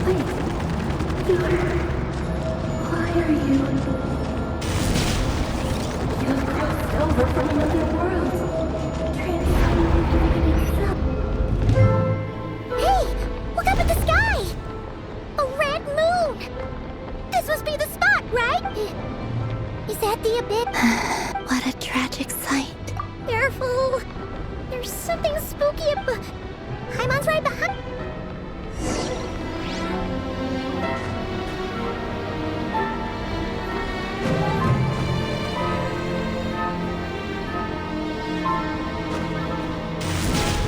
Wait. Why are you? You've crossed over from another world. Transforming itself. Hey! Look up at the sky! A red moon! This must be the spot, right? Is that the abyss? What a tragic sight. Careful! There's something spooky about... Paimon's right behind...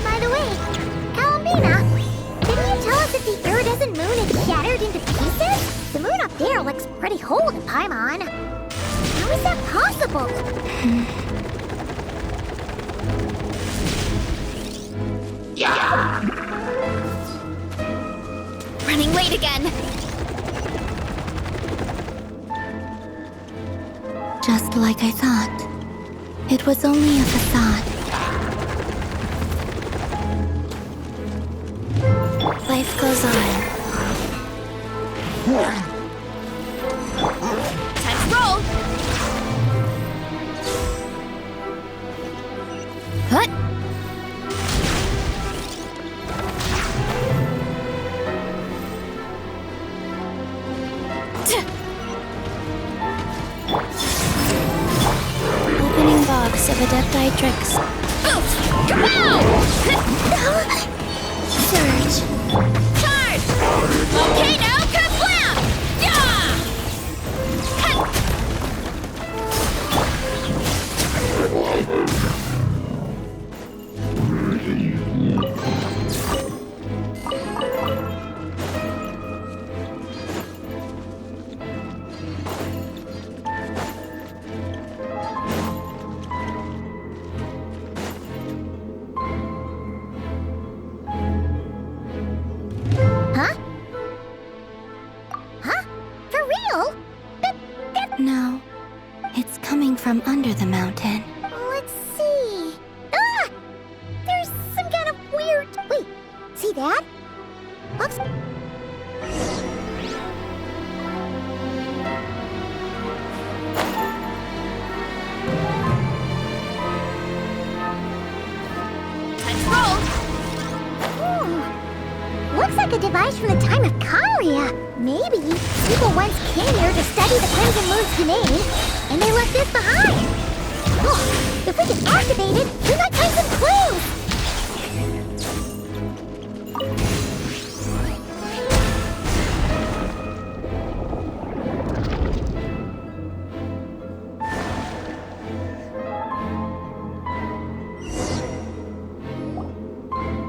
By the way, Almina, didn't you tell us that the iridescent moon had shattered into pieces? The moon up there looks pretty whole to Paimon. How is that possible? Running late again. Just like I thought. It was only a facade. Life goes on. Time to roll. Hut. Opening box of Adepti tricks. Kapow! Surge. Charge! Okay, now, kablam! Yeah! Huh? Huh? For real? No, it's coming from under the mountain. Let's see. Ah! There's some kind of weird... Wait, see that? Looks... Time to roll. Looks like a device from the time of Kalia. Maybe people once came here to study the Crimson Moon's domain, and they left this behind. Oh, if we can activate it, we might find some clues.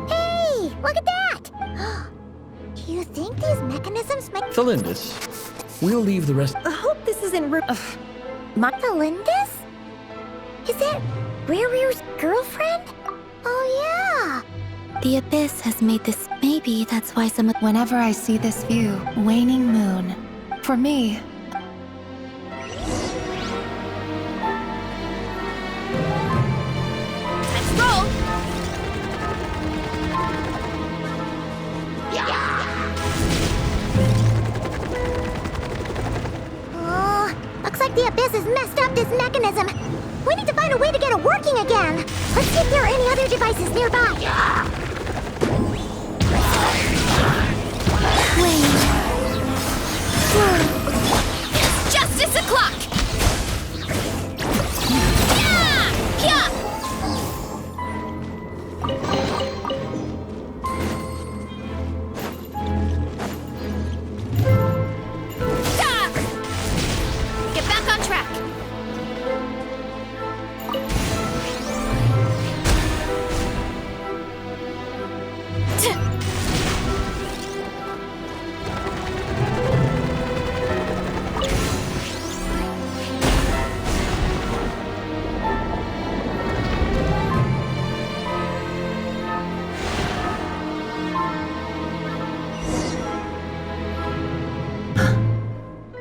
Hey, look at that! Do you think these mechanisms might... Felindis, we'll leave the rest. I hope this isn't Felindis? Is that Riru's girlfriend? Oh, yeah. The Abyss has made this. Maybe that's why some. Whenever I see this view, waning moon. For me, Let's roll. Oh, looks like the Abyss has messed up this mechanism. We need to find a way to get it working again. Let's see if there are any other devices nearby. It's justice o'clock. Yeah! Yeah! Stop! Get back on track.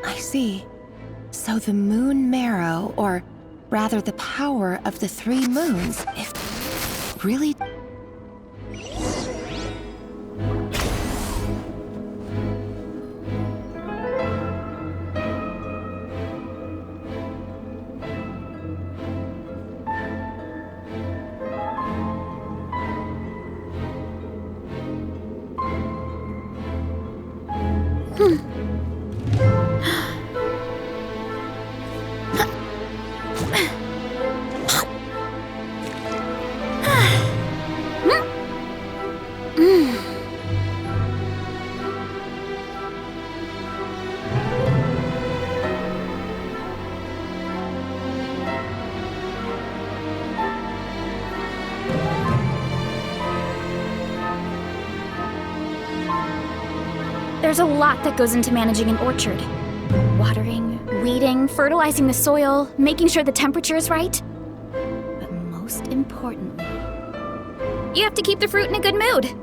I see. So the moon marrow, or rather the power of the three moons, if really... There's a lot that goes into managing an orchard. Watering, weeding, fertilizing the soil, making sure the temperature is right. But most importantly, you have to keep the fruit in a good mood.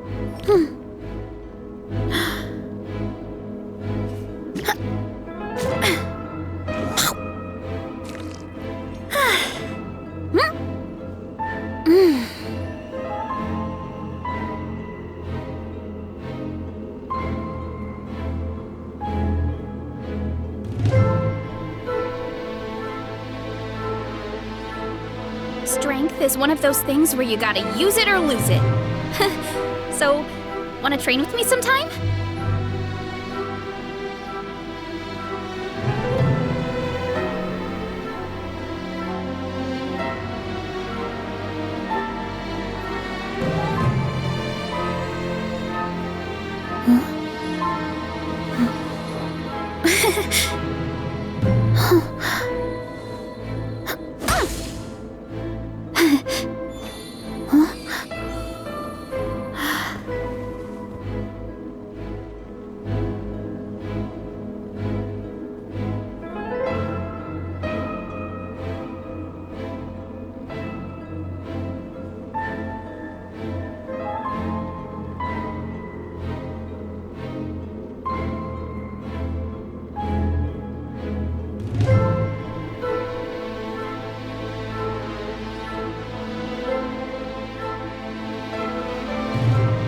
Strength is one of those things where you gotta use it or lose it. So, wanna train with me sometime?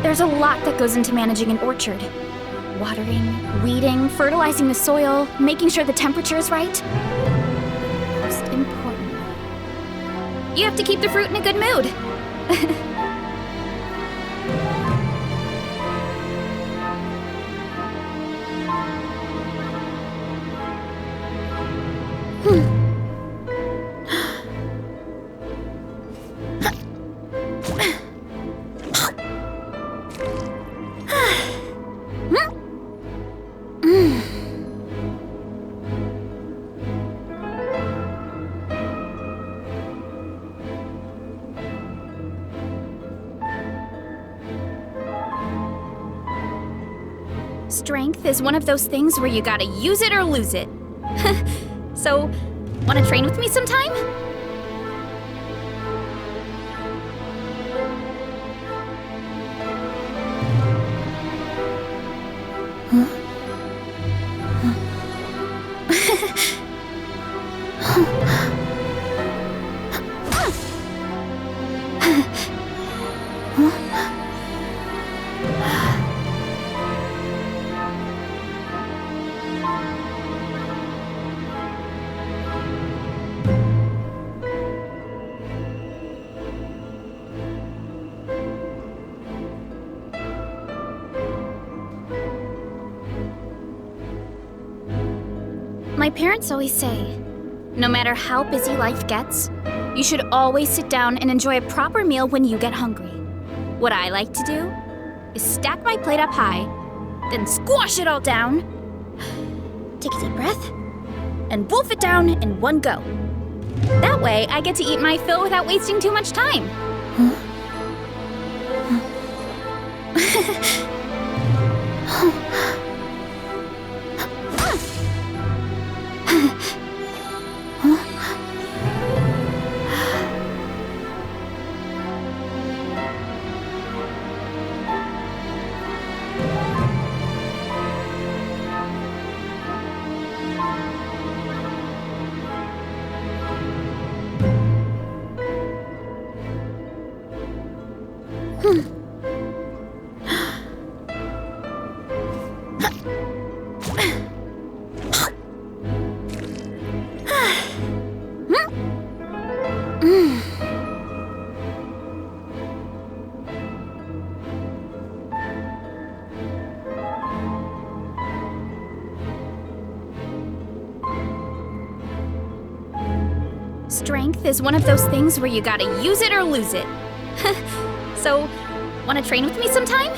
There's a lot that goes into managing an orchard. Watering, weeding, fertilizing the soil, making sure the temperature is right. Most importantly, you have to keep the fruit in a good mood. Strength is one of those things where you gotta use it or lose it. So, wanna train with me sometime? My parents always say, no matter how busy life gets, you should always sit down and enjoy a proper meal when you get hungry. What I like to do is stack my plate up high, then squash it all down, take a deep breath, and wolf it down in one go. That way, I get to eat my fill without wasting too much time. strength is one of those things where you gotta use it or lose it. So, wanna train with me sometime?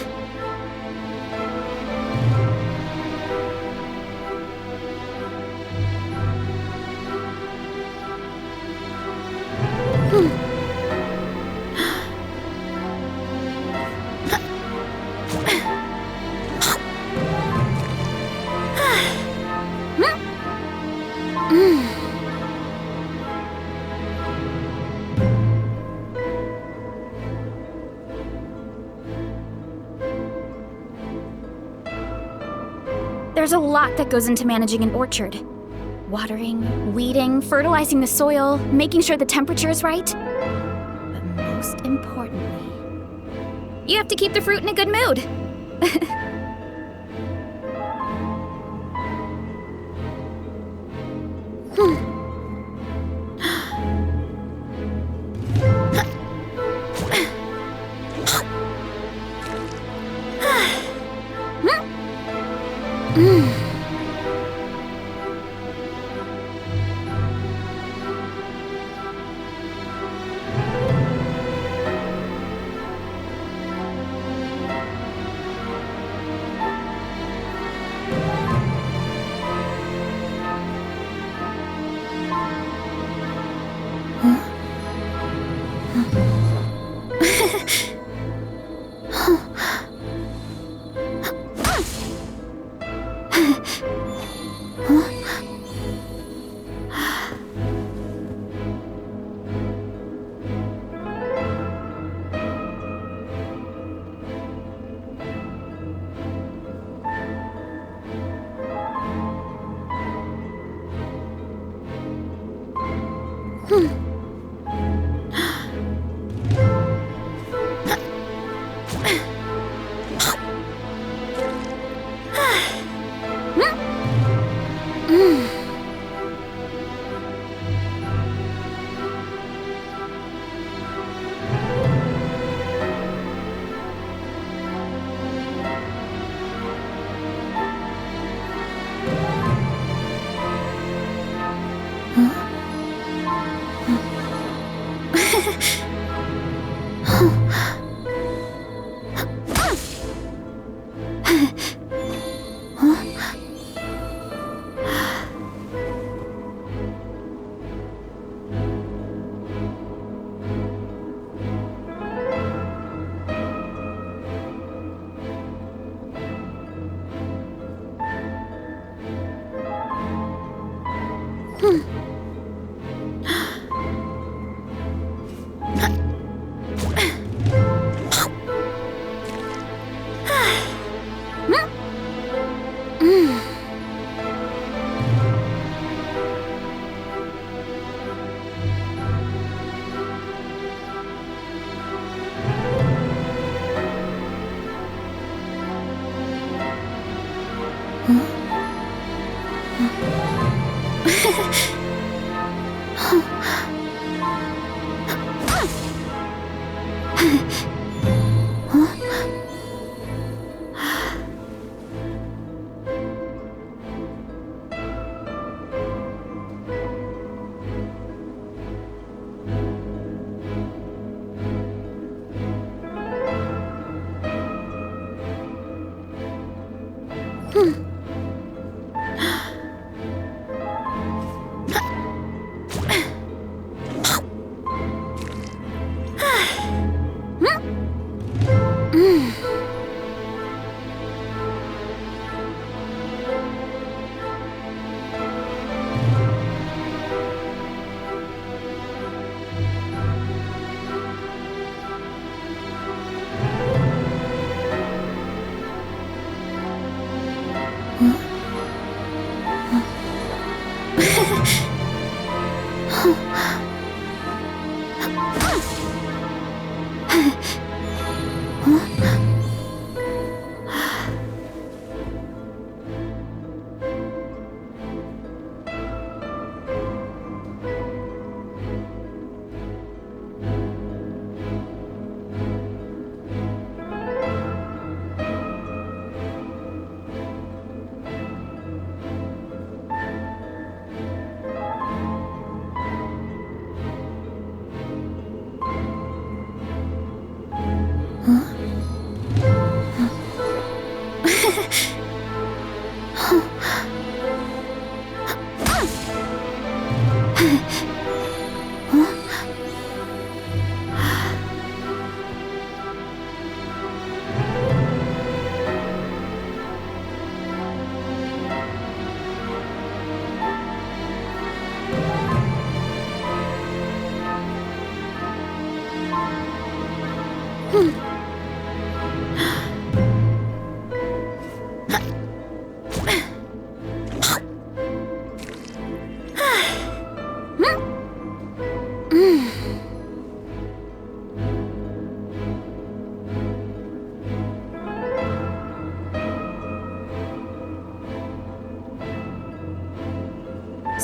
There's a lot that goes into managing an orchard. Watering, weeding, fertilizing the soil, making sure the temperature is right. But most importantly, you have to keep the fruit in a good mood.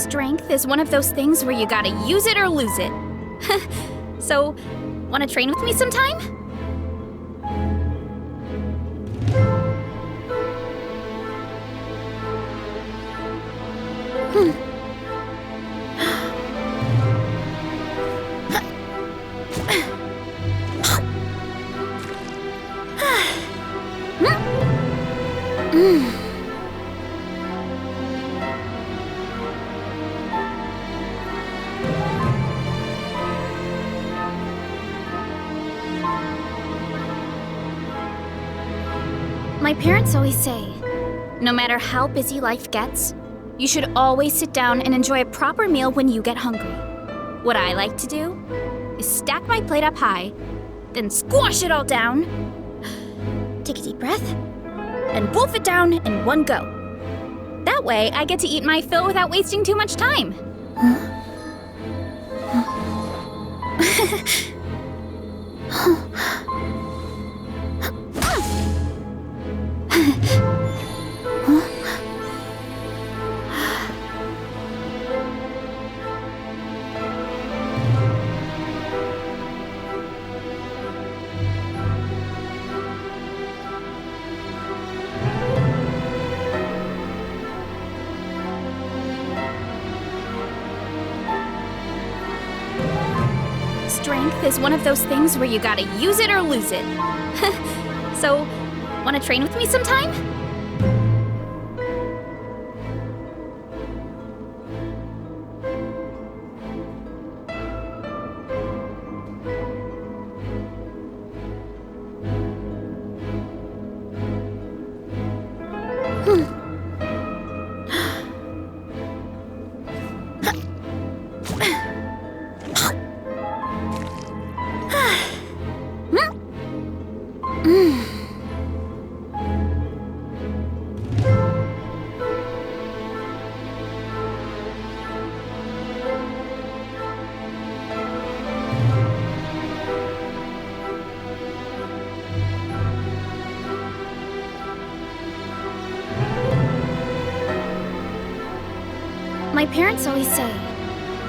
Strength is one of those things where you gotta use it or lose it. So, wanna train with me sometime? My parents always say, no matter how busy life gets, you should always sit down and enjoy a proper meal when you get hungry. What I like to do is stack my plate up high, then squash it all down, take a deep breath, and wolf it down in one go. That way, I get to eat my fill without wasting too much time. Strength is one of those things where you gotta use it or lose it. So, wanna train with me sometime? My parents always say,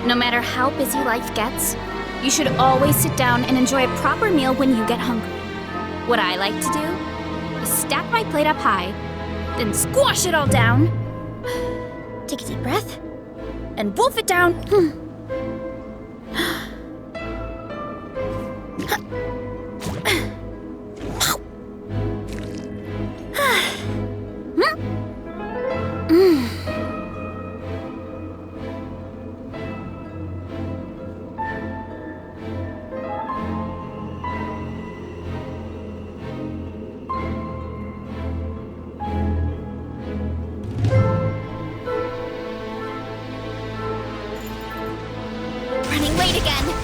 no matter how busy life gets, you should always sit down and enjoy a proper meal when you get hungry. What I like to do is stack my plate up high, then squash it all down, take a deep breath, and wolf it down. Running late again.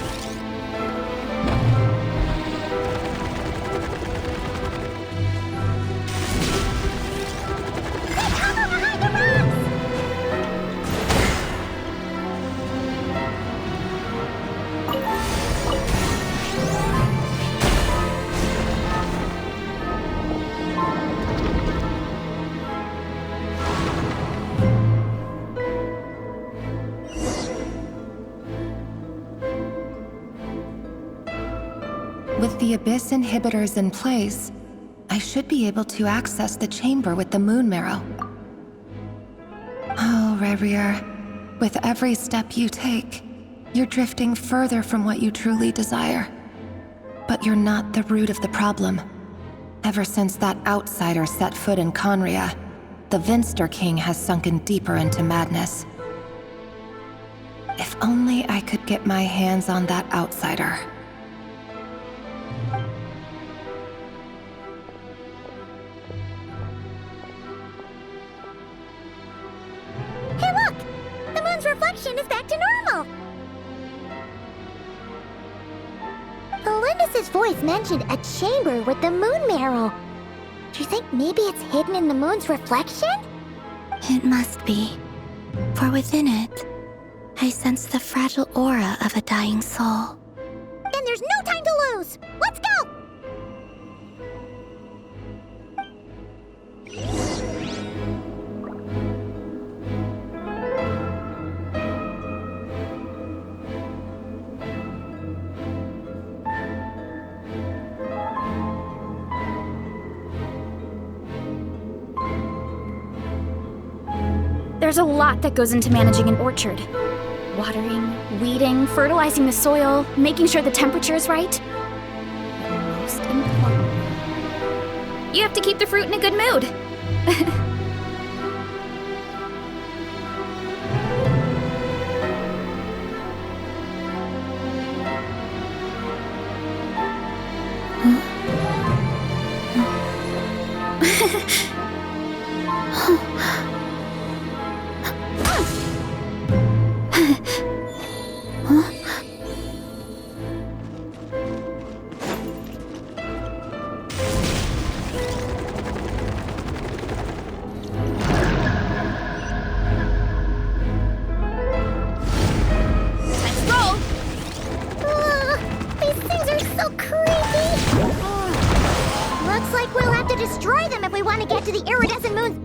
With the Abyss inhibitors in place, I should be able to access the chamber with the moon marrow. Oh, Rerir, with every step you take, you're drifting further from what you truly desire. But you're not the root of the problem. Ever since that outsider set foot in Conria, the Vinster King has sunken deeper into madness. If only I could get my hands on that outsider. Hey, look! The moon's reflection is back to normal! Olympus's voice mentioned a chamber with the moon marrow. Do you think maybe it's hidden in the moon's reflection? It must be. For within it, I sense the fragile aura of a dying soul. Then there's no time to lose! Let's go! There's a lot that goes into managing an orchard. Watering, weeding, fertilizing the soil, making sure the temperature is right. But most importantly, you have to keep the fruit in a good mood. These things are so creepy! Looks like we'll have to destroy them if we want to get to the iridescent moon's...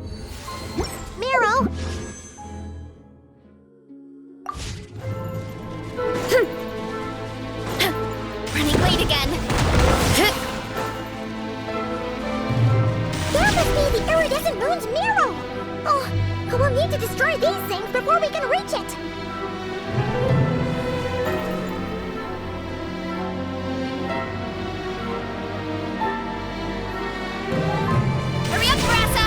Miro! Running late again. That must be the iridescent moon's Miro! Oh, we'll need to destroy these things before we can reach it! Hurry up, Brassa!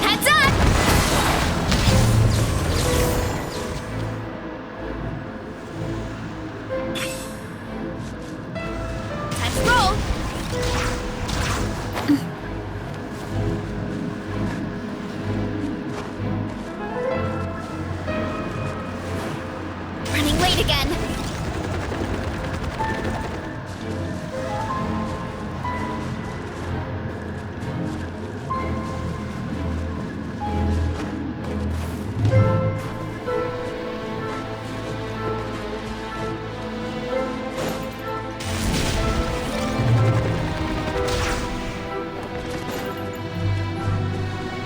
Heads up! Time to roll! Running late again.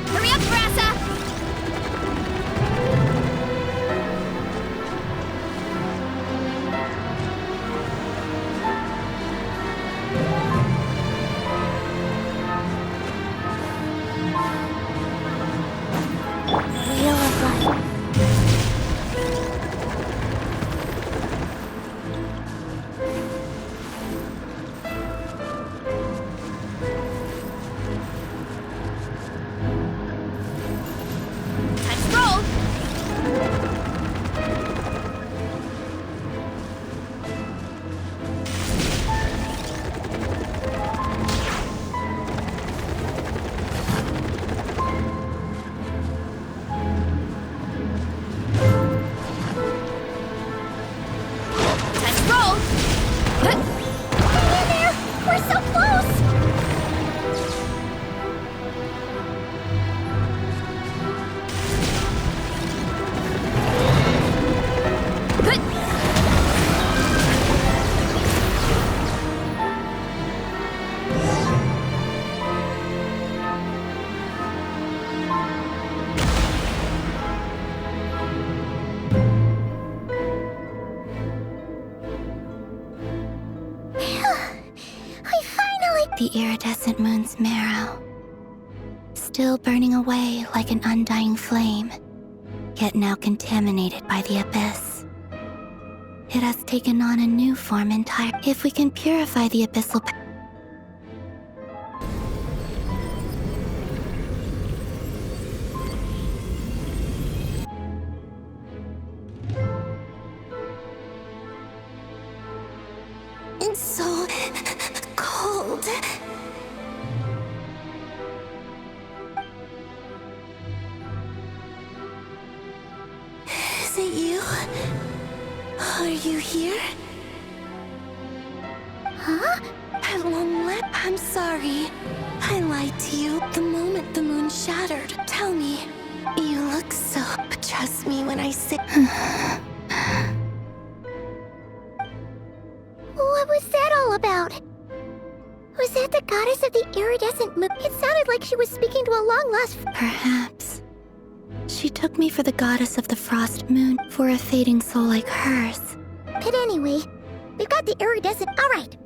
Hurry up, Brassa! Wheel of Life. Time to roll! Time to roll! Hang in there! We're so close! We finally... The iridescent moon's marrow, still burning away like an undying flame, yet now contaminated by the abyss. It has taken on a new form entirely. If we can purify the abyssal It's so cold. Is it you? Are you here? Huh? At long lip, I'm sorry. I lied to you the moment the moon shattered. Tell me, you look so... But trust me when I say... What was that all about? Was that the goddess of the iridescent moon? It sounded like she was speaking to a long-lost... Perhaps. She took me for the goddess of the frost moon, for a fading soul like hers. But anyway, we've got the iridescent... Alright.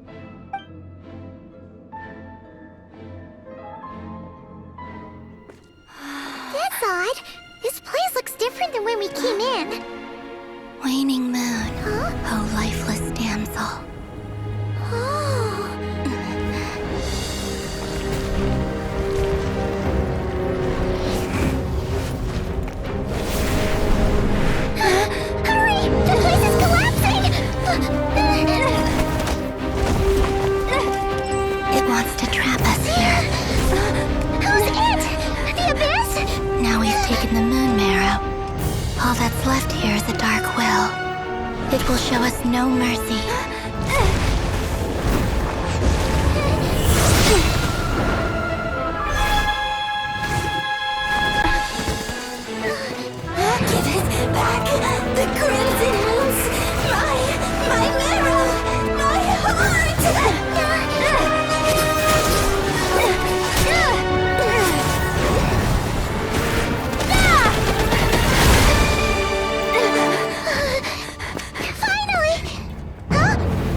That's odd. This place looks different than when we came in. Waning moon, Huh? oh lifeless damsel. Oh. Hurry! The place is collapsing! It wants to trap us here. Who's it? The Abyss? Now we've taken the moon marrow. All that's left here is a dark will. It will show us no mercy. Give it back! The crimson moons! My marrow! My heart! Finally! Huh?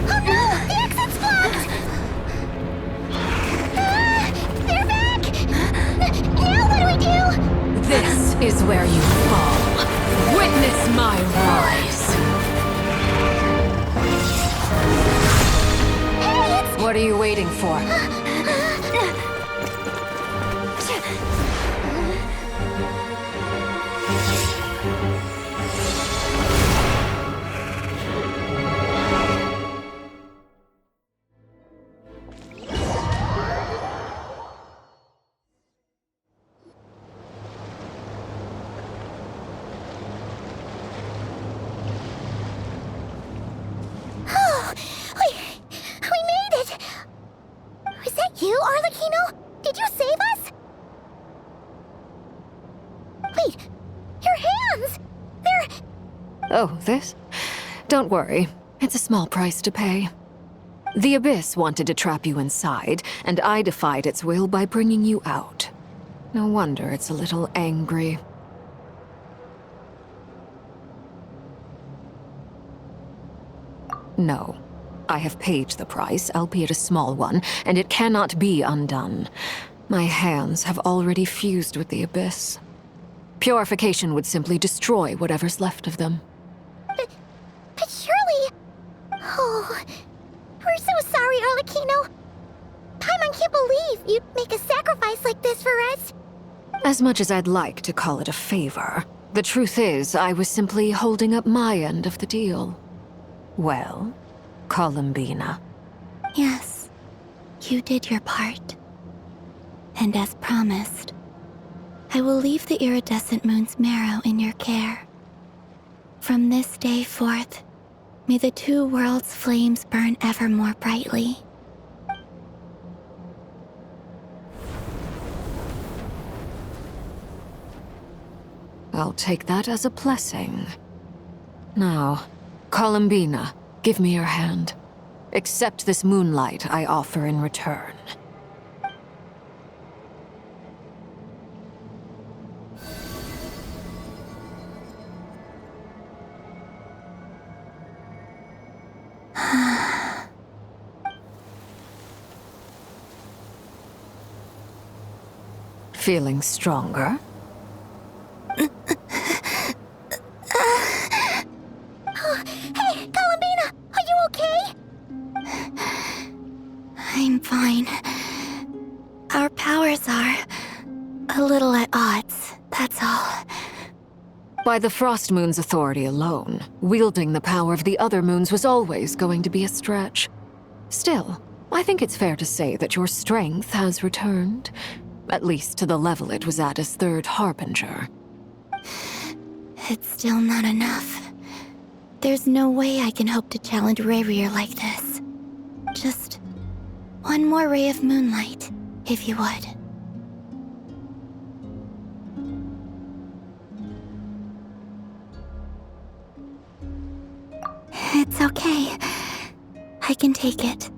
Oh no! The exit's blocked! They're back! Now what do we do? This is where you fall. Witness my rise. Hey, it's... What are you waiting for? Oh, we made it! Was that you, Arlecchino? Did you save us? Wait, your hands! They're... Oh, this? Don't worry. It's a small price to pay. The Abyss wanted to trap you inside, and I defied its will by bringing you out. No wonder it's a little angry. No. I have paid the price, albeit a small one, and it cannot be undone. My hands have already fused with the Abyss. Purification would simply destroy whatever's left of them. But surely... Oh, we're so sorry, Arlecchino. Paimon can't believe you'd make a sacrifice like this for us. As much as I'd like to call it a favor, the truth is I was simply holding up my end of the deal. Well, Columbina. Yes, you did your part. And as promised, I will leave the iridescent moon's marrow in your care. From this day forth, may the two worlds' flames burn ever more brightly. I'll take that as a blessing. Now, Columbina, give me your hand. Accept this moonlight I offer in return. Feeling stronger? Hey, Columbina, are you okay? I'm fine. Our powers are a little at odds, that's all. By the Frost Moon's authority alone, wielding the power of the other moons was always going to be a stretch. Still, I think it's fair to say that your strength has returned, at least to the level it was at as Third Harbinger. It's still not enough. There's no way I can hope to challenge Rayrir like this. Just one more ray of moonlight, if you would. It's okay. I can take it.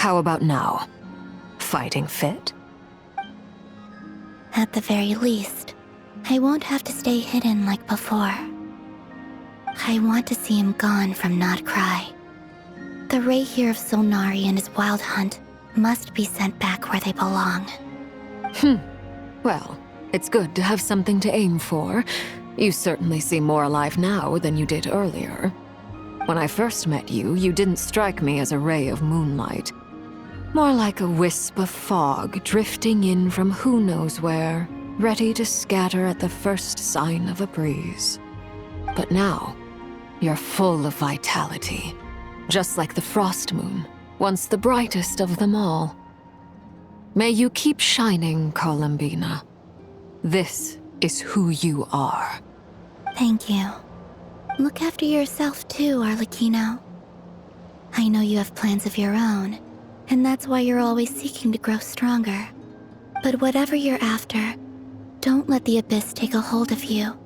How about now? Fighting fit? At the very least, I won't have to stay hidden like before. I want to see him gone from Not Cry. The Rayhir of Solnari and his wild hunt must be sent back where they belong. Well, it's good to have something to aim for. You certainly seem more alive now than you did earlier. When I first met you, you didn't strike me as a ray of moonlight. More like a wisp of fog drifting in from who knows where, ready to scatter at the first sign of a breeze. But now, you're full of vitality, just like the frost moon, once the brightest of them all. May you keep shining, Columbina. This is who you are. Thank you. Look after yourself too, Arlecchino. I know you have plans of your own, and that's why you're always seeking to grow stronger. But whatever you're after, don't let the Abyss take a hold of you.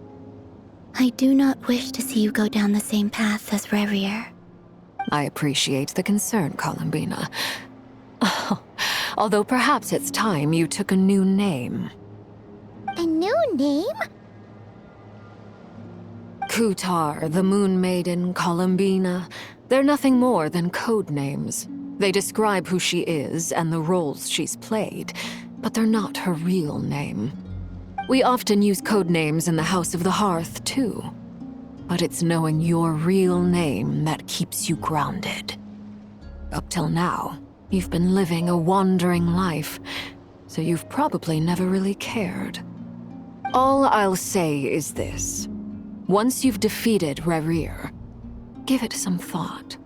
I do not wish to see you go down the same path as Revier. I appreciate the concern, Columbina. Although perhaps it's time you took a new name. A new name? Kutar, the Moon Maiden, Columbina. They're nothing more than code names. They describe who she is and the roles she's played, but they're not her real name. We often use code names in the House of the Hearth, too. But it's knowing your real name that keeps you grounded. Up till now, you've been living a wandering life, so you've probably never really cared. All I'll say is this. Once you've defeated Revier, give it some thought.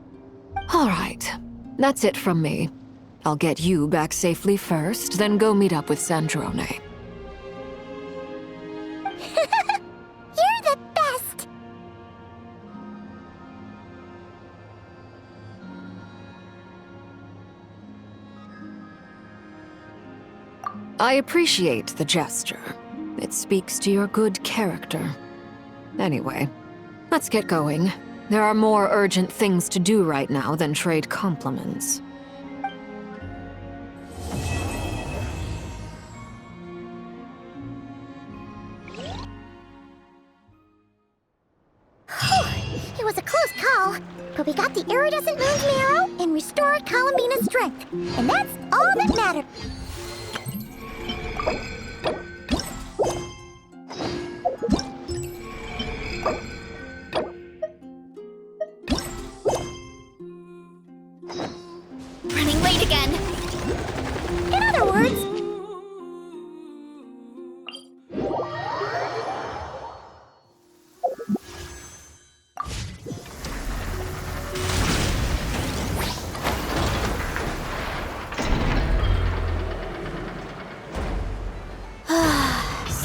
All right, that's it from me. I'll get you back safely first, then go meet up with Sandrone. You're the best! I appreciate the gesture. It speaks to your good character. Anyway, let's get going. There are more urgent things to do right now than trade compliments. It was a close call, but we got the iridescent moon's marrow and restored Columbina's strength, and that's all that mattered. Running late again. In other words,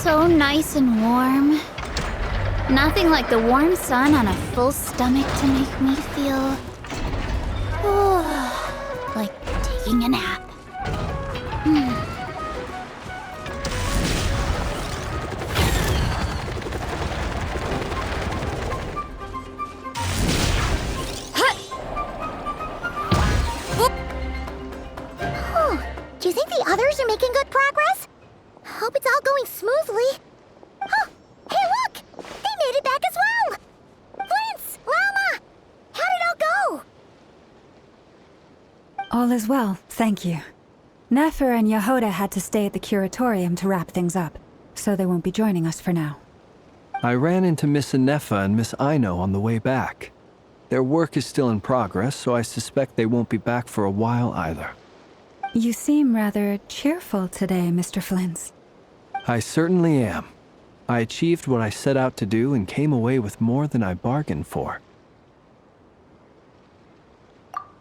So nice and warm. Nothing like the warm sun on a full stomach to make me feel like taking a nap. do you think the others are making good progress? Hope it's all going smoothly. Oh, hey look! They made it back as well! Prince! Llama! How did it all go? All is well, thank you. Nefer and Yehoda had to stay at the curatorium to wrap things up, so they won't be joining us for now. I ran into Miss Anefa and Miss Aino on the way back. Their work is still in progress, so I suspect they won't be back for a while either. You seem rather cheerful today, Mr. Flintz. I certainly am. I achieved what I set out to do and came away with more than I bargained for.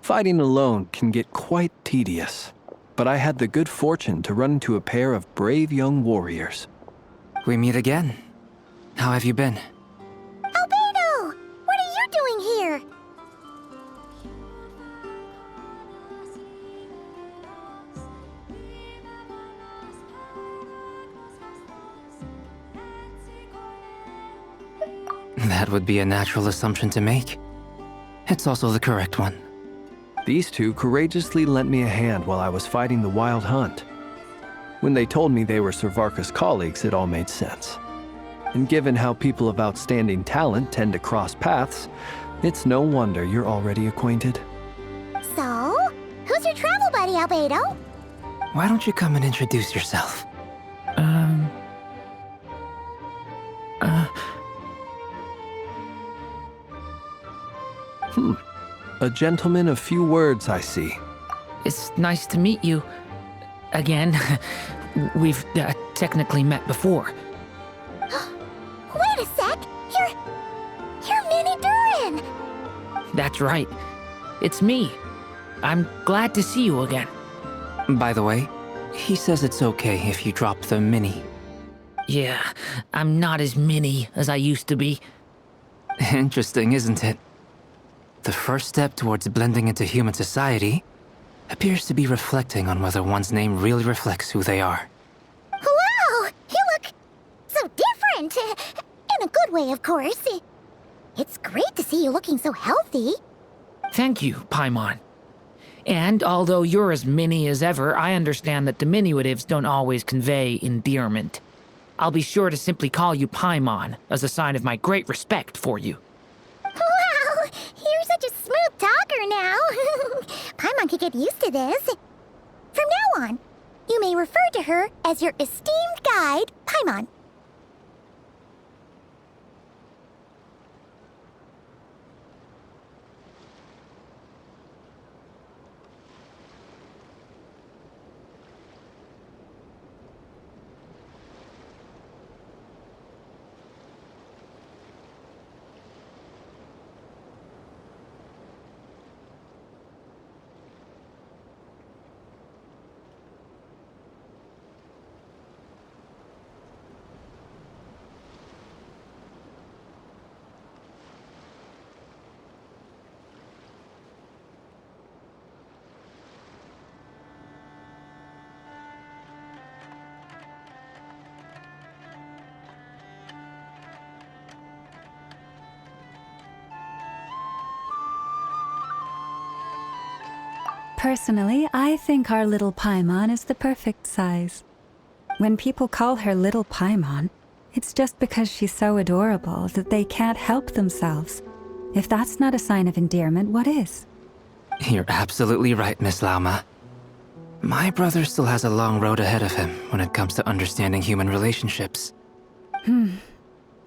Fighting alone can get quite tedious, but I had the good fortune to run into a pair of brave young warriors. We meet again. How have you been? Albedo! What are you doing here? That would be a natural assumption to make. It's also the correct one. These two courageously lent me a hand while I was fighting the wild hunt. When they told me they were Servarka's colleagues, it all made sense. And given how people of outstanding talent tend to cross paths, it's no wonder you're already acquainted. So, who's your travel buddy, Albedo? Why don't you come and introduce yourself? A gentleman of few words, I see. It's nice to meet you. Again. We've technically met before. Wait a sec! You're Minnie Durin! That's right. It's me. I'm glad to see you again. By the way, he says it's okay if you drop the mini. Yeah, I'm not as mini as I used to be. Interesting, isn't it? The first step towards blending into human society appears to be reflecting on whether one's name really reflects who they are. Wow! You look so different! In a good way, of course. It's great to see you looking so healthy. Thank you, Paimon. And although you're as mini as ever, I understand that diminutives don't always convey endearment. I'll be sure to simply call you Paimon as a sign of my great respect for you. Wow! You're such a smooth talker now. Paimon could get used to this. From now on, you may refer to her as your esteemed guide, Paimon. Personally, I think our little Paimon is the perfect size. When people call her Little Paimon, it's just because she's so adorable that they can't help themselves. If that's not a sign of endearment, what is? You're absolutely right, Miss Lauma. My brother still has a long road ahead of him when it comes to understanding human relationships.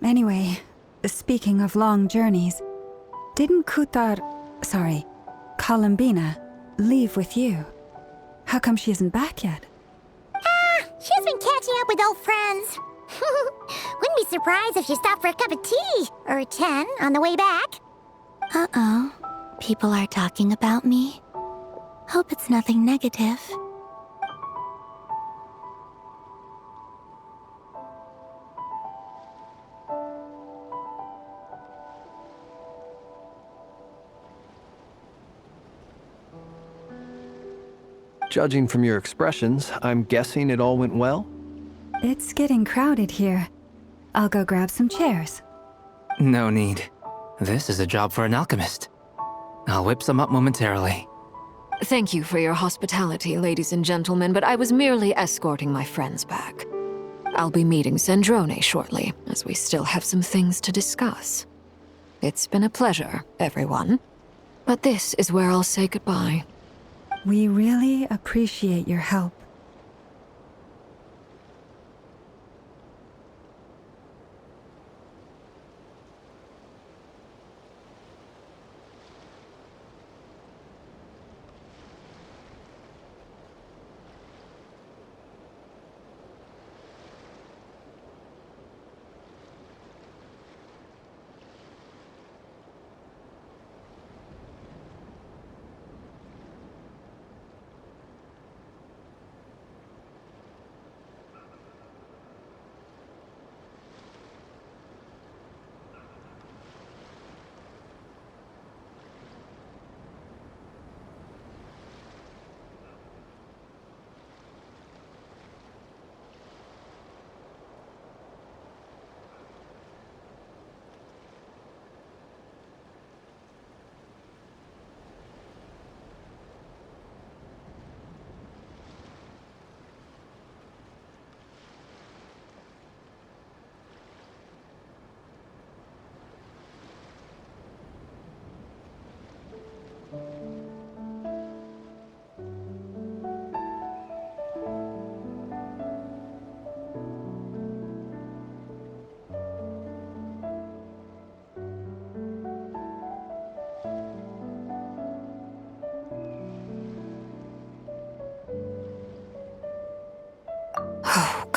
Anyway, speaking of long journeys, didn't Columbina, leave with you? How come she isn't back yet? She's been catching up with old friends. Wouldn't be surprised if she stopped for a cup of tea or 10 on the way back. Uh-oh. People are talking about me. Hope it's nothing negative. Judging from your expressions, I'm guessing it all went well? It's getting crowded here. I'll go grab some chairs. No need. This is a job for an alchemist. I'll whip some up momentarily. Thank you for your hospitality, ladies and gentlemen, but I was merely escorting my friends back. I'll be meeting Sandrone shortly, as we still have some things to discuss. It's been a pleasure, everyone. But this is where I'll say goodbye. We really appreciate your help.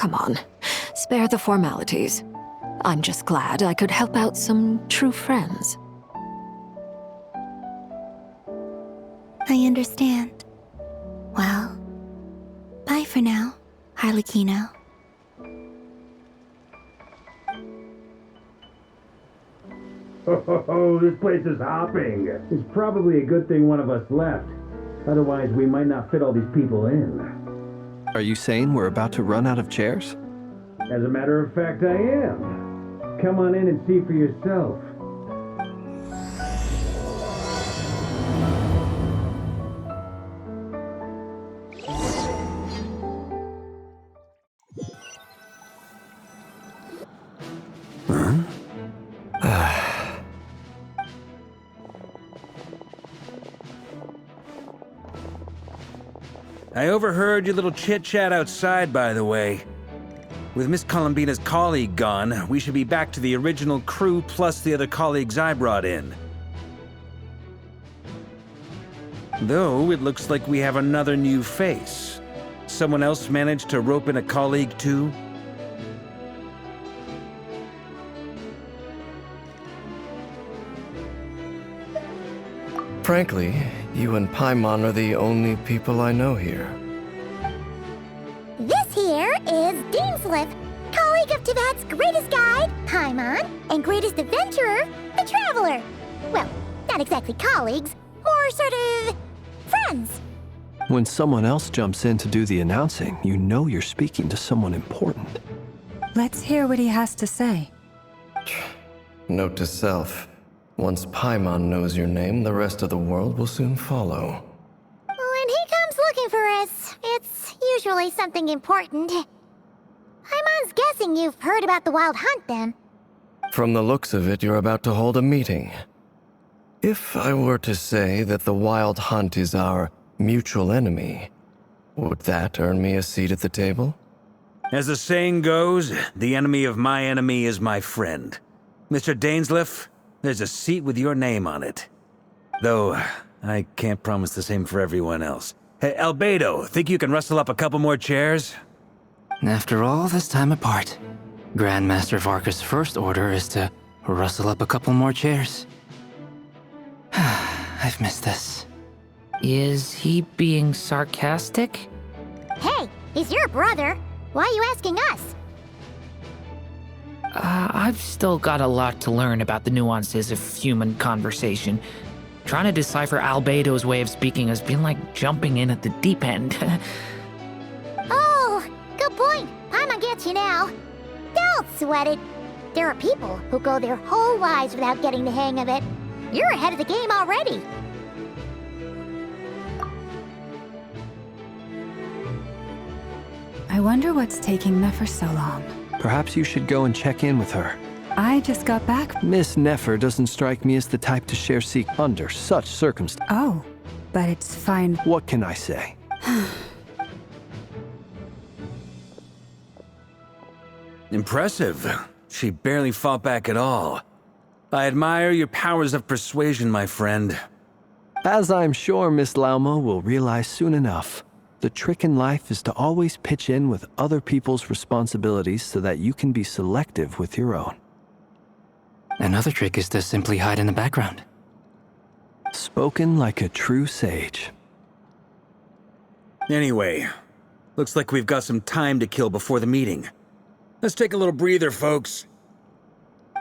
come on. Spare the formalities. I'm just glad I could help out some true friends. I understand. Well, bye for now, Harlequino. Oh, this place is hopping. It's probably a good thing one of us left. Otherwise, we might not fit all these people in. Are you saying we're about to run out of chairs? As a matter of fact, I am. Come on in and see for yourself. I overheard your little chit-chat outside, by the way. With Miss Columbina's colleague gone, we should be back to the original crew plus the other colleagues I brought in. Though, it looks like we have another new face. Someone else managed to rope in a colleague, too? Frankly, you and Paimon are the only people I know here. This here is Dainsleif, colleague of Teyvat's greatest guide, Paimon, and greatest adventurer, the Traveler. Well, not exactly colleagues, more sort of friends. When someone else jumps in to do the announcing, you know you're speaking to someone important. Let's hear what he has to say. Note to self. Once Paimon knows your name, the rest of the world will soon follow. When he comes looking for us, it's usually something important. Paimon's guessing you've heard about the Wild Hunt, then. From the looks of it, you're about to hold a meeting. If I were to say that the Wild Hunt is our mutual enemy, would that earn me a seat at the table? As the saying goes, the enemy of my enemy is my friend. Mr. Dainsleif, there's a seat with your name on it. Though, I can't promise the same for everyone else. Hey, Albedo, think you can rustle up a couple more chairs? After all this time apart, Grandmaster Varka's first order is to rustle up a couple more chairs. I've missed this. Is he being sarcastic? Hey, he's your brother. Why are you asking us? I've still got a lot to learn about the nuances of human conversation. Trying to decipher Albedo's way of speaking has been like jumping in at the deep end. Oh, good point. Paimon gets you now. Don't sweat it. There are people who go their whole lives without getting the hang of it. You're ahead of the game already. I wonder what's taking Nefer so long. Perhaps you should go and check in with her. I just got back. Miss Nefer doesn't strike me as the type to share secrets under such circumstances. Oh, but it's fine. What can I say? Impressive. She barely fought back at all. I admire your powers of persuasion, my friend. As I'm sure Miss Lauma will realize soon enough, the trick in life is to always pitch in with other people's responsibilities so that you can be selective with your own. Another trick is to simply hide in the background. Spoken like a true sage. Anyway, looks like we've got some time to kill before the meeting. Let's take a little breather, folks.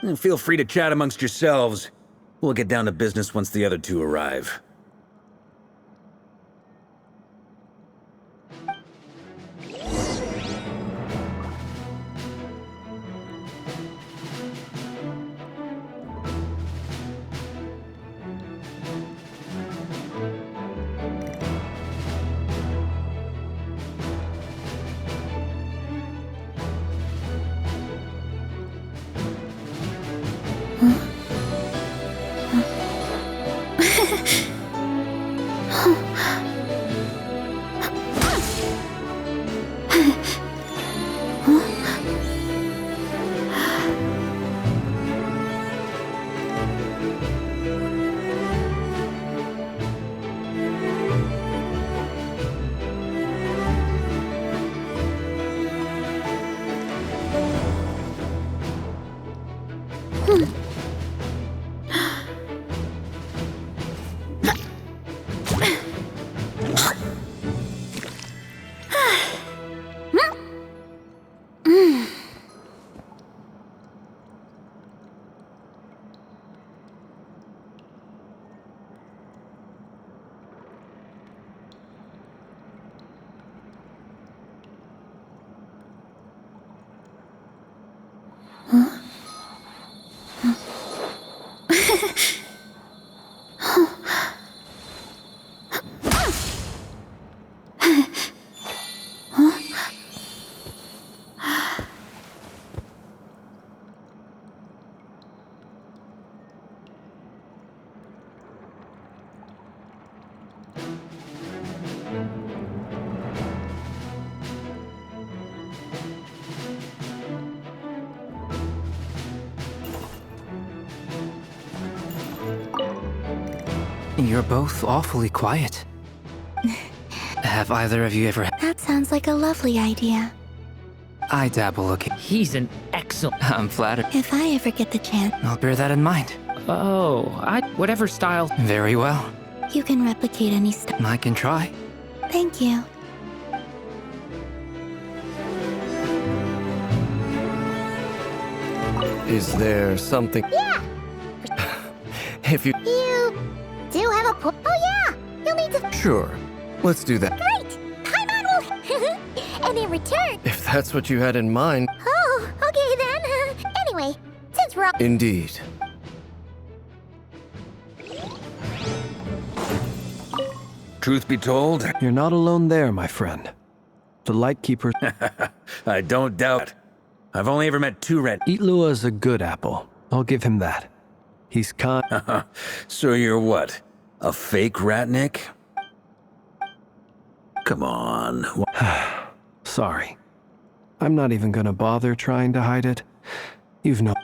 And feel free to chat amongst yourselves. We'll get down to business once the other two arrive. You're both awfully quiet. Have either of you ever... That sounds like a lovely idea. I dabble looking. He's an excellent... I'm flattered. If I ever get the chance... I'll bear that in mind. Oh, whatever style... Very well. You can replicate any style. I can try. Thank you. Is there something... Yeah! If you... You do have a Oh yeah! You'll need to... Sure. Let's do that. Great! Paimon will... and in return... If that's what you had in mind... Oh, okay then. Anyway, since we're all... Indeed. Truth be told... You're not alone there, my friend. The Lightkeeper... I don't doubt. I've only ever met two red... Itlua is a good apple. I'll give him that. He's kind... So you're what? A fake Ratnik? Come on. Sorry. I'm not even gonna bother trying to hide it. You've no...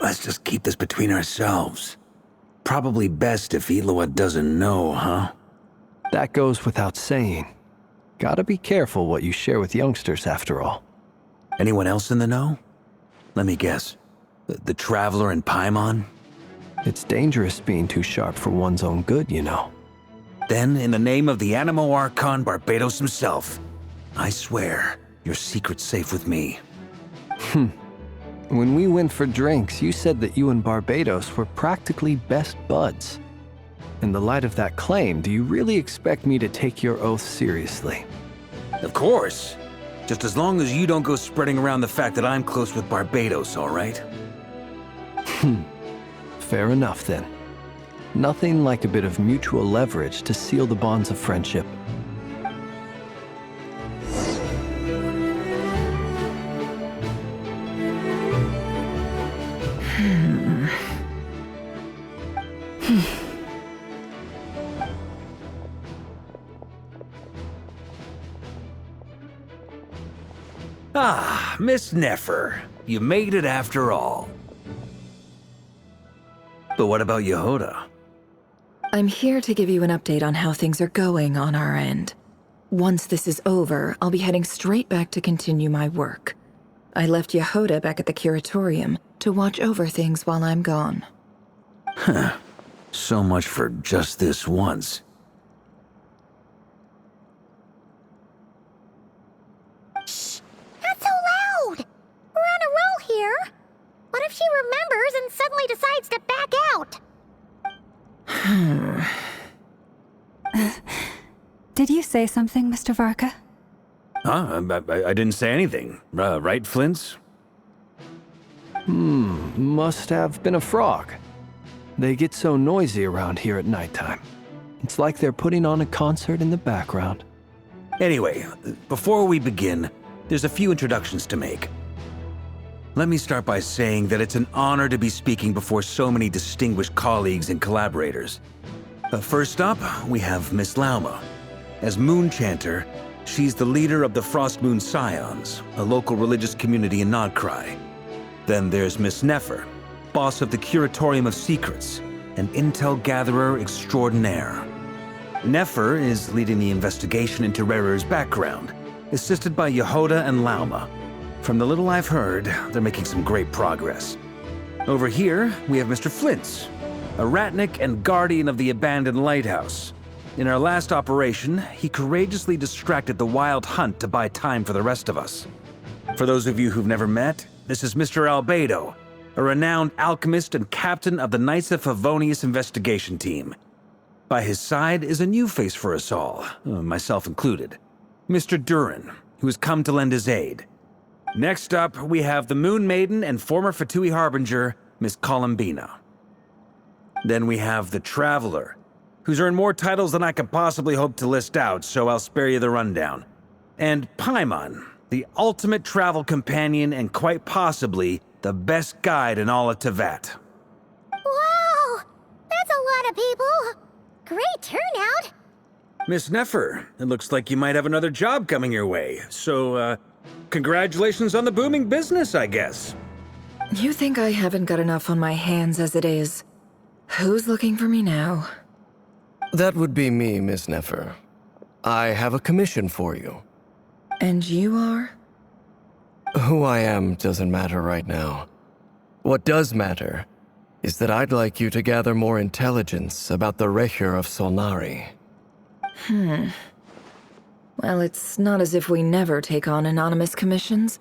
Let's just keep this between ourselves. Probably best if Itlua doesn't know, huh? That goes without saying. Gotta be careful what you share with youngsters, after all. Anyone else in the know? Let me guess. The Traveler and Paimon? It's dangerous being too sharp for one's own good, you know. Then, in the name of the Animo Archon Barbados himself, I swear, your secret's safe with me. When we went for drinks, you said that you and Barbados were practically best buds. In the light of that claim, do you really expect me to take your oath seriously? Of course. Just as long as you don't go spreading around the fact that I'm close with Barbados, all right? Fair enough, then. Nothing like a bit of mutual leverage to seal the bonds of friendship. Ah, Miss Nefer. You made it after all. But what about Yehoda? I'm here to give you an update on how things are going on our end. Once this is over, I'll be heading straight back to continue my work. I left Yehoda back at the Curatorium to watch over things while I'm gone. Huh. So much for just this once. Shh! Not so loud! We're on a roll here. What if she remembers and suddenly decides to back out? Did you say something, Mr. Varka? Huh? I didn't say anything. Right, Flint's? Must have been a frog. They get so noisy around here at nighttime. It's like they're putting on a concert in the background. Anyway, before we begin, there's a few introductions to make. Let me start by saying that it's an honor to be speaking before so many distinguished colleagues and collaborators. First up, we have Miss Lauma. As Moon Chanter, she's the leader of the Frost Moon Scions, a local religious community in Nodcry. Then there's Miss Nefer, boss of the Curatorium of Secrets, an intel gatherer extraordinaire. Nefer is leading the investigation into Rerer's background, assisted by Yehoda and Lauma. From the little I've heard, they're making some great progress. Over here, we have Mr. Flint's, a Ratnik and guardian of the abandoned lighthouse. In our last operation, he courageously distracted the Wild Hunt to buy time for the rest of us. For those of you who've never met, this is Mr. Albedo, a renowned alchemist and captain of the Knights of Favonius investigation team. By his side is a new face for us all, myself included, Mr. Durin, who has come to lend his aid. Next up, we have the Moon Maiden and former Fatui Harbinger, Miss Columbina. Then we have the Traveler, who's earned more titles than I could possibly hope to list out, so I'll spare you the rundown. And Paimon, the ultimate travel companion and quite possibly the best guide in all of Tevat. Wow! That's a lot of people! Great turnout! Miss Nefer, it looks like you might have another job coming your way, so, congratulations on the booming business, I guess. You think I haven't got enough on my hands as it is? Who's looking for me now? That would be me, Miss Nefer. I have a commission for you. And you are? Who I am doesn't matter right now. What does matter is that I'd like you to gather more intelligence about the Recher of Solnari. Well, it's not as if we never take on anonymous commissions,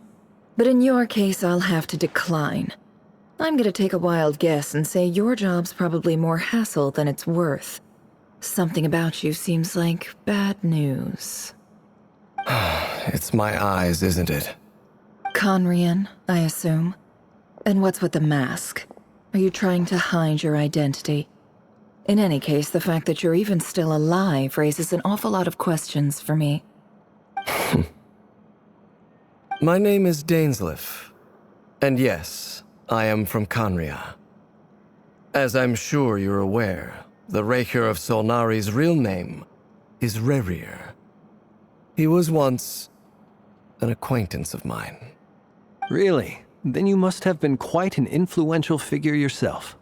but in your case, I'll have to decline. I'm gonna take a wild guess and say your job's probably more hassle than it's worth. Something about you seems like bad news. It's my eyes, isn't it? Conrian, I assume. And what's with the mask? Are you trying to hide your identity? In any case, the fact that you're even still alive raises an awful lot of questions for me. My name is Dainsleif. And yes, I am from Conria. As I'm sure you're aware, the Recher of Solnari's real name is Rerir. He was once an acquaintance of mine. Really? Then you must have been quite an influential figure yourself.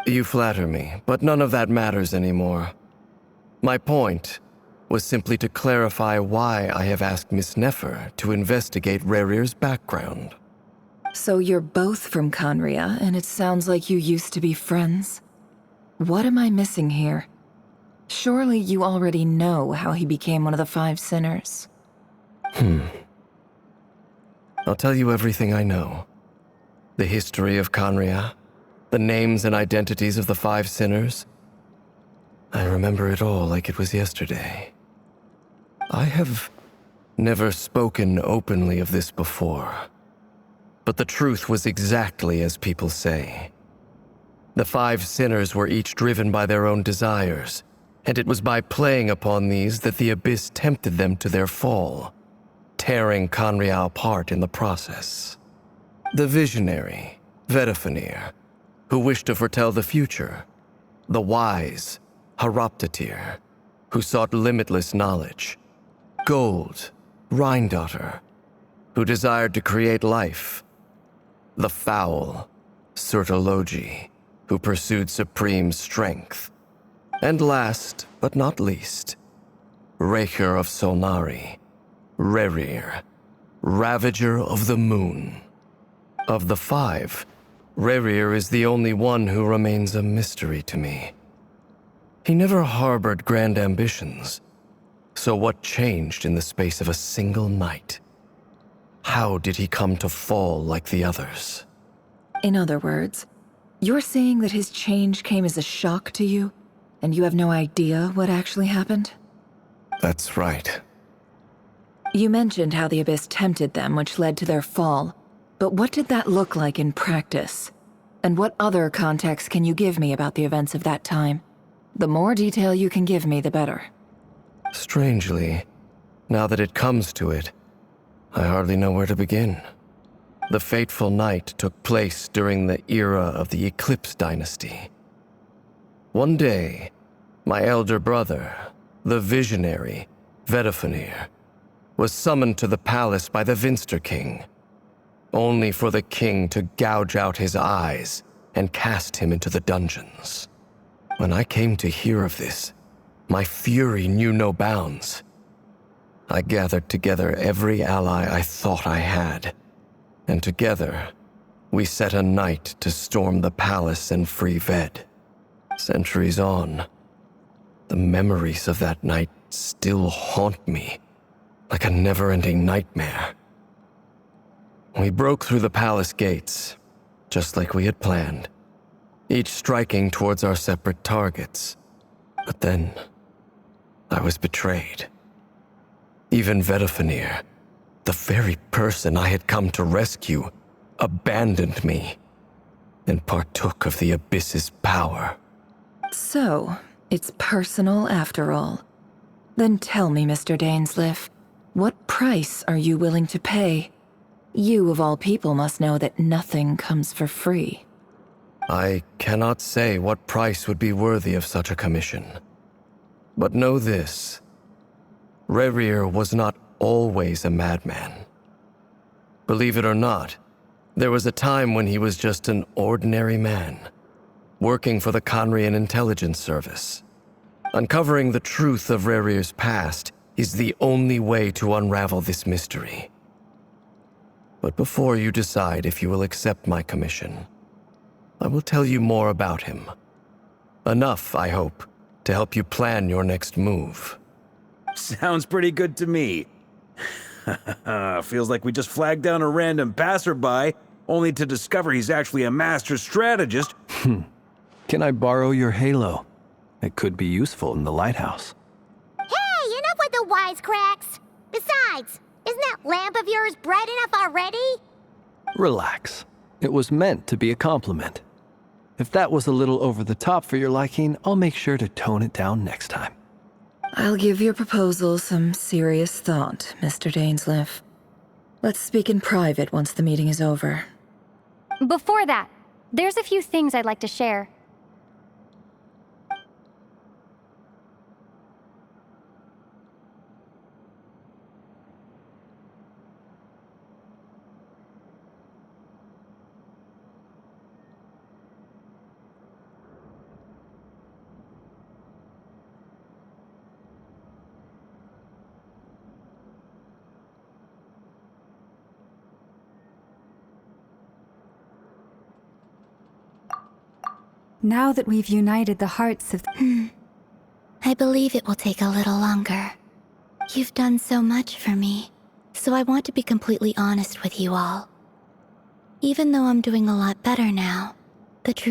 You flatter me, but none of that matters anymore. My point was simply to clarify why I have asked Miss Nefer to investigate Rerir's background. So you're both from Conria, and it sounds like you used to be friends? What am I missing here? Surely you already know how he became one of the Five Sinners. I'll tell you everything I know. The history of Conria, the names and identities of the Five Sinners. I remember it all like it was yesterday. I have never spoken openly of this before, but the truth was exactly as people say. The Five Sinners were each driven by their own desires, and it was by playing upon these that the Abyss tempted them to their fall, tearing Conria apart in the process. The visionary, Vedifenir, who wished to foretell the future. The wise, Haroptatir, who sought limitless knowledge. Gold, Rheindotter, who desired to create life. The foul, Surtologi, who pursued supreme strength. And last, but not least, Recher of Solnari, Rerir, Ravager of the Moon. Of the five, Rerir is the only one who remains a mystery to me. He never harbored grand ambitions, so what changed in the space of a single night? How did he come to fall like the others? In other words, you're saying that his change came as a shock to you, and you have no idea what actually happened? That's right. You mentioned how the Abyss tempted them, which led to their fall. But what did that look like in practice? And what other context can you give me about the events of that time? The more detail you can give me, the better. Strangely, now that it comes to it, I hardly know where to begin. The fateful night took place during the era of the Eclipse Dynasty. One day, my elder brother, the visionary, Vedifenir, was summoned to the palace by the Vinster King, only for the king to gouge out his eyes and cast him into the dungeons. When I came to hear of this, my fury knew no bounds. I gathered together every ally I thought I had, and together, we set a night to storm the palace and free Ved. Centuries on, the memories of that night still haunt me like a never-ending nightmare. We broke through the palace gates, just like we had planned, each striking towards our separate targets. But then, I was betrayed. Even Vedifenir, the very person I had come to rescue, abandoned me. and partook of the Abyss's power. So, it's personal after all. Then tell me, Mr. Dainsleif, what price are you willing to pay? You, of all people, must know that nothing comes for free. I cannot say what price would be worthy of such a commission. But know this. Rerir was not always a madman. Believe it or not, there was a time when he was just an ordinary man, working for the Conrian Intelligence Service. Uncovering the truth of Rerir's past is the only way to unravel this mystery. But before you decide if you will accept my commission, I will tell you more about him. Enough, I hope, to help you plan your next move. Sounds pretty good to me. Feels like we just flagged down a random passerby, only to discover he's actually a master strategist. Can I borrow your halo? It could be useful in the lighthouse. Hey, enough with the wisecracks! Besides, isn't that lamp of yours bright enough already? Relax. It was meant to be a compliment. If that was a little over the top for your liking, I'll make sure to tone it down next time. I'll give your proposal some serious thought, Mr. Dainsleif. Let's speak in private once the meeting is over. Before that, there's a few things I'd like to share. Now that we've united the hearts of... I believe it will take a little longer. You've done so much for me, so I want to be completely honest with you all. Even though I'm doing a lot better now, the truth